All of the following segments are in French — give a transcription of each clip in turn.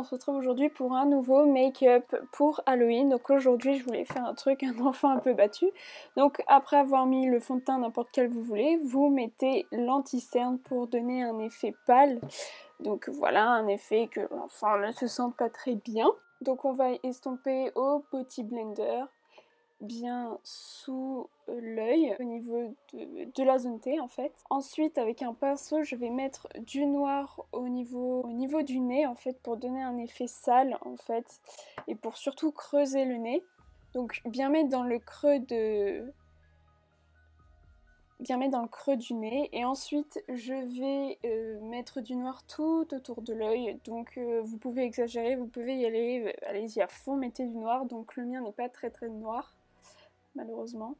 on se retrouve aujourd'hui pour un nouveau make-up pour Halloween. Donc aujourd'hui je voulais faire un truc, un enfant un peu battu. Donc après avoir mis le fond de teint n'importe quel vous voulez, vous mettez l'anti-cerne pour donner un effet pâle. Donc voilà, un effet que l'enfant ne se sente pas très bien. Donc on va estomper au Beauty Blender, bien sous l'œil, au niveau de la zone T en fait. Ensuite avec un pinceau je vais mettre du noir au niveau du nez en fait, pour donner un effet sale en fait, et pour surtout creuser le nez. Donc bien mettre dans le creux du nez, et ensuite je vais mettre du noir tout autour de l'œil. Donc vous pouvez exagérer, vous pouvez y aller, allez-y à fond, mettez du noir. Donc le mien n'est pas très noir malheureusement.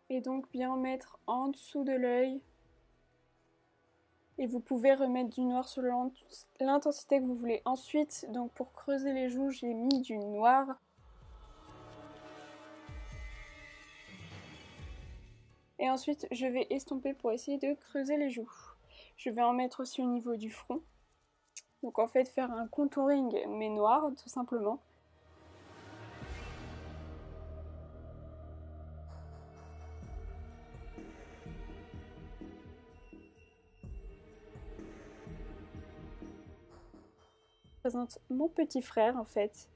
Et donc bien mettre en dessous de l'œil. Et vous pouvez remettre du noir sur l'intensité que vous voulez. Ensuite, donc pour creuser les joues, j'ai mis du noir. Et ensuite, je vais estomper pour essayer de creuser les joues. Je vais en mettre aussi au niveau du front. Donc en fait, faire un contouring mais noir, tout simplement. Je présente mon petit frère en fait.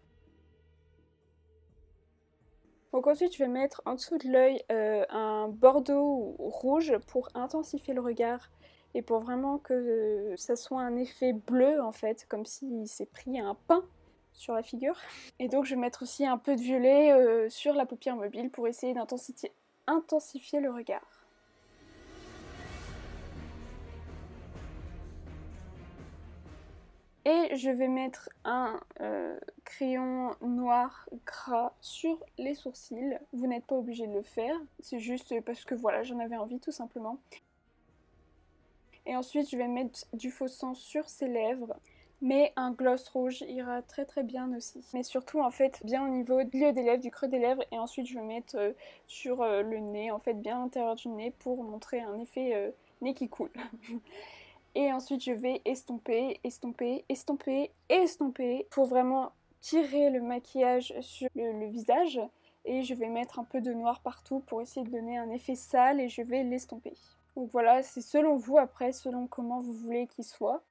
Donc ensuite, je vais mettre en dessous de l'œil un bordeaux ou rouge pour intensifier le regard et pour vraiment que ça soit un effet bleu en fait, comme s'il s'est pris un pain sur la figure. Et donc je vais mettre aussi un peu de violet sur la paupière mobile pour essayer d'intensifier le regard. Et je vais mettre un crayon noir gras sur les sourcils. Vous n'êtes pas obligé de le faire, c'est juste parce que voilà, j'en avais envie tout simplement. Et ensuite je vais mettre du faux sang sur ses lèvres. Mais un gloss rouge ira très bien aussi. Mais surtout en fait bien au niveau du milieu des lèvres, du creux des lèvres. Et ensuite je vais mettre sur le nez, en fait bien à l'intérieur du nez, pour montrer un effet nez qui coule. Et ensuite je vais estomper pour vraiment tirer le maquillage sur le visage. Et je vais mettre un peu de noir partout pour essayer de donner un effet sale, et je vais l'estomper. Donc voilà, c'est selon vous après, selon comment vous voulez qu'il soit.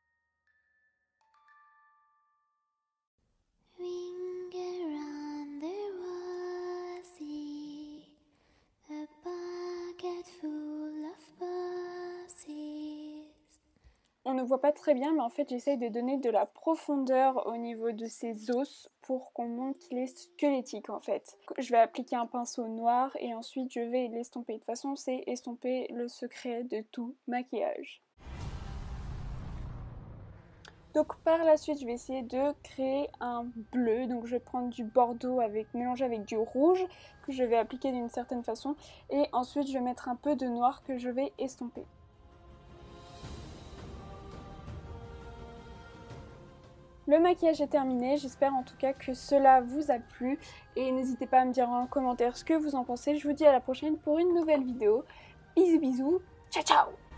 On ne voit pas très bien, mais en fait j'essaye de donner de la profondeur au niveau de ses os pour qu'on montre qu'il est squelettique en fait. Je vais appliquer un pinceau noir et ensuite je vais l'estomper. De toute façon c'est estomper le secret de tout maquillage. Donc par la suite je vais essayer de créer un bleu. Donc je vais prendre du bordeaux mélangé avec du rouge que je vais appliquer d'une certaine façon. Et ensuite je vais mettre un peu de noir que je vais estomper. Le maquillage est terminé, j'espère en tout cas que cela vous a plu et n'hésitez pas à me dire en commentaire ce que vous en pensez. Je vous dis à la prochaine pour une nouvelle vidéo. Bisous bisous, ciao ciao!